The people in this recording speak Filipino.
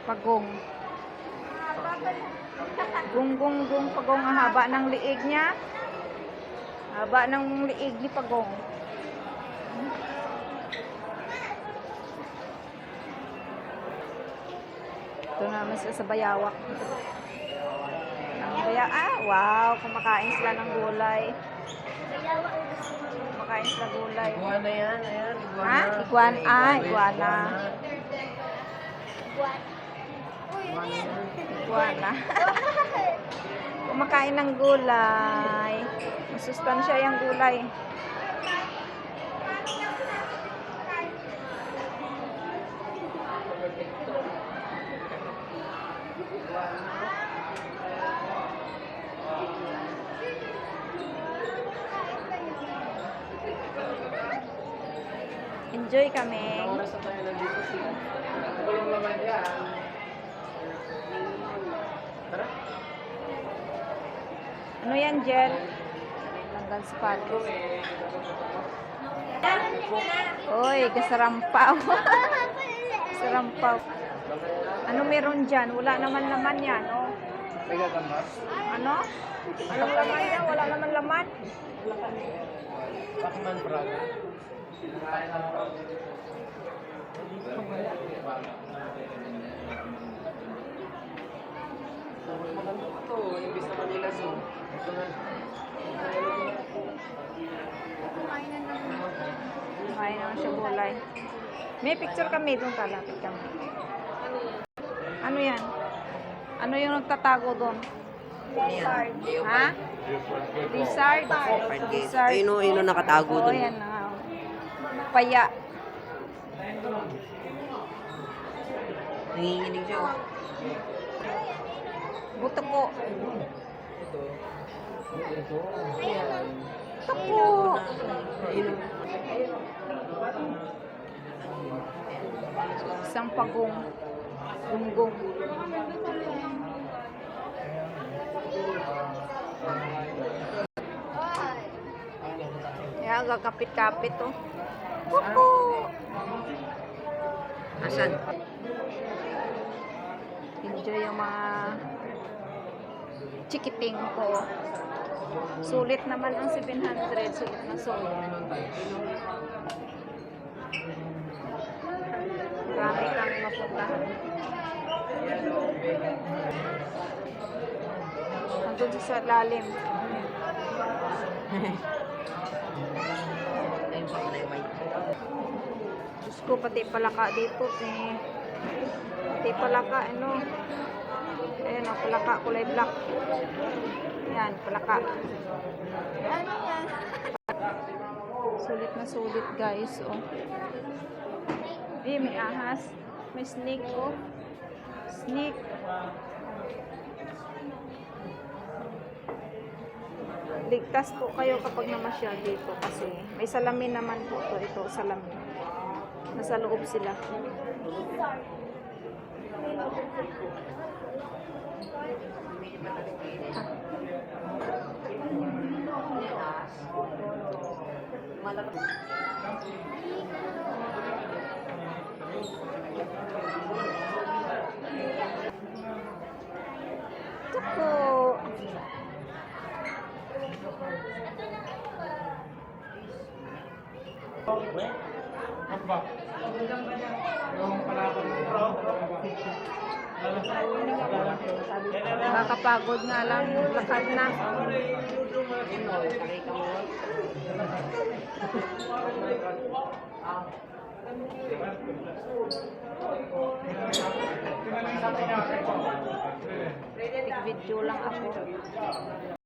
Pagong. Gung, pagong. Ang haba ng liig niya. Haba ng liig ni Pagong. Ito naman sila sa bayawak. Wow, kumakain sila ng gulay. Kumakain sila gulay. Iguana yan, ayan. Ha? Iguana. Iguana. Kumakain ng gulay. Masustansya yung gulay. Enjoy kami. Oras na tayo nandito sila. Walang laman yan. Tara. Ano yan, Jel? Tanggal sapatos. Uy, kasarampaw. Kasarampaw. Ano meron dyan? Wala naman laman yan, oh. Ano? Anong laman yan? Wala naman laman. Pacman Praga. Maganda ito, imbis na Manila Zoo. Kumain naman siya gulay. May picture kami doon, kalapit kami. Ano yan? Ano yung nagtatago doon? Ha? Lizard? Lizard. Ayun nakatago Oo, doon. yan na. Paya. Nanginginig siya. Buto po. Buto po. Isang pagong. Gunggong. Yan, gagapit-kapit oh. Kuko! Asan? Enjoy yung mga chikiting ko. Sulit naman ang 700. Sulit na sulit. Marami kang mapuntahan. Nandun sa lalim. Diyos ko, pati palaka dito. Pati palaka, ano. Ayan o, palaka, kulay black. Yan, palaka. Ano yan? Sulit na sulit, guys, oh. May ahas. May snake, oh. Snake. Ligtas po kayo kapag namasyal dito kasi may salamin naman po ito salamin. Nasa loob sila. Tuko. Nakakapagod nga lang, lakad na. Video lang ako.